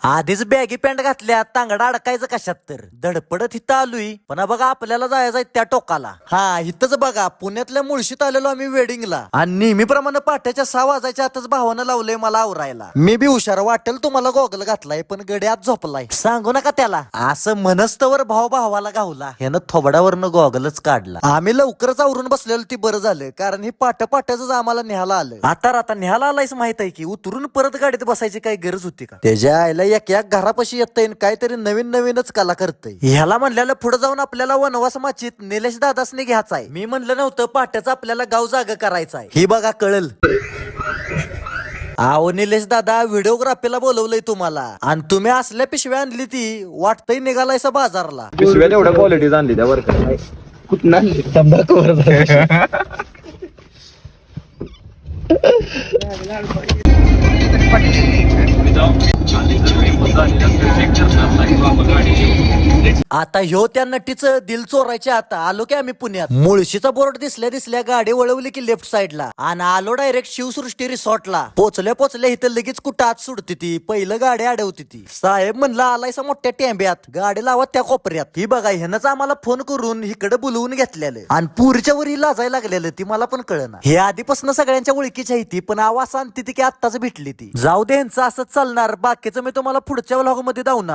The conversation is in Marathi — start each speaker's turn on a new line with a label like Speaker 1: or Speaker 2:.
Speaker 1: आधीच बॅगी पॅन्ट घातल्या, तांगडा अडकायचं कशात तर धडपडत इथं आलोय. पण बघा आपल्याला जायचंय त्या टोकाला. हा इथंच बघा पुण्यातल्या मुळशीत आलेलो आम्ही वेडिंगला. आणि नेहमीप्रमाणे पहाटेच्या 6 वाजायच्या आतच भावानं लावलंय मला आवरायला. मी बी हुशार वाटेल तुम्हाला गॉगल घातलाय, पण गड्यात झोपलाय. सांगू नका त्याला. असं मनस्तवर भाव भावाला गावला, ह्यानं थोबडावरनं गॉगलच काढला. आम्ही लवकरच आवरून बसलेलो ती बरं झालं, कारण ही पाट्याच आम्हाला न्यायला आलं. आता न्यायला आलायच माहित आहे की, उतरून परत गाडीत बसायची काही गरज होती का? त्याच्या आईला एक घरापाशी येतय काहीतरी नवीनच कला करतय. ह्याला म्हणलेलं पुढे जाऊन आपल्याला वनवास माचित निलेश दादासने घ्यायचाय. मी म्हणलं नव्हतं पाट्याचं आपल्याला गाव जागा करायचाय. ही बघा कळल. आहो निलेश दादा, व्हिडिओग्राफीला बोलवलंय तुम्हाला, आणि तुम्ही असल्या पिशव्या आणली ती वाटतंय निघालायसा बाजारला.
Speaker 2: पिशव्या तेवढ्या क्वालिटीज आणली त्या बरं. कुठं आणली? तंबाखूवर
Speaker 1: आता ह्यो त्या नटीचं दिल चोरायच्या. आता आलो की आम्ही पुण्यात. मुळशीचा बोर्ड दिसल्या गाडी वळवली की लेफ्ट साइडला, आणि आलो डायरेक्ट शिवसृष्टी रिसॉर्टला. पोचल्या इथं लगेच कुठं आत सुटती ती, पहिलं गाडी अडवती ती. साहेब म्हणला आलायसा मोठ्या टेंब्यात, गाडी लावा त्या कोपऱ्यात. ही बघा ह्यानंच आम्हाला फोन करून इकडे बोलवून घेतलेलं, आणि पुरीच्या वर ही लाजायला लागलेलं. ती मला पण कळना. हे आधीपासून सगळ्यांच्या ओळखीची आहे ती, पण आवाज आणती ती की आत्ताच भेटली ती. जाऊ दे ह्यांचं असंच चालणार. बाकीचं मी तुम्हाला पुढच्या व्लॉग मध्ये दावणार.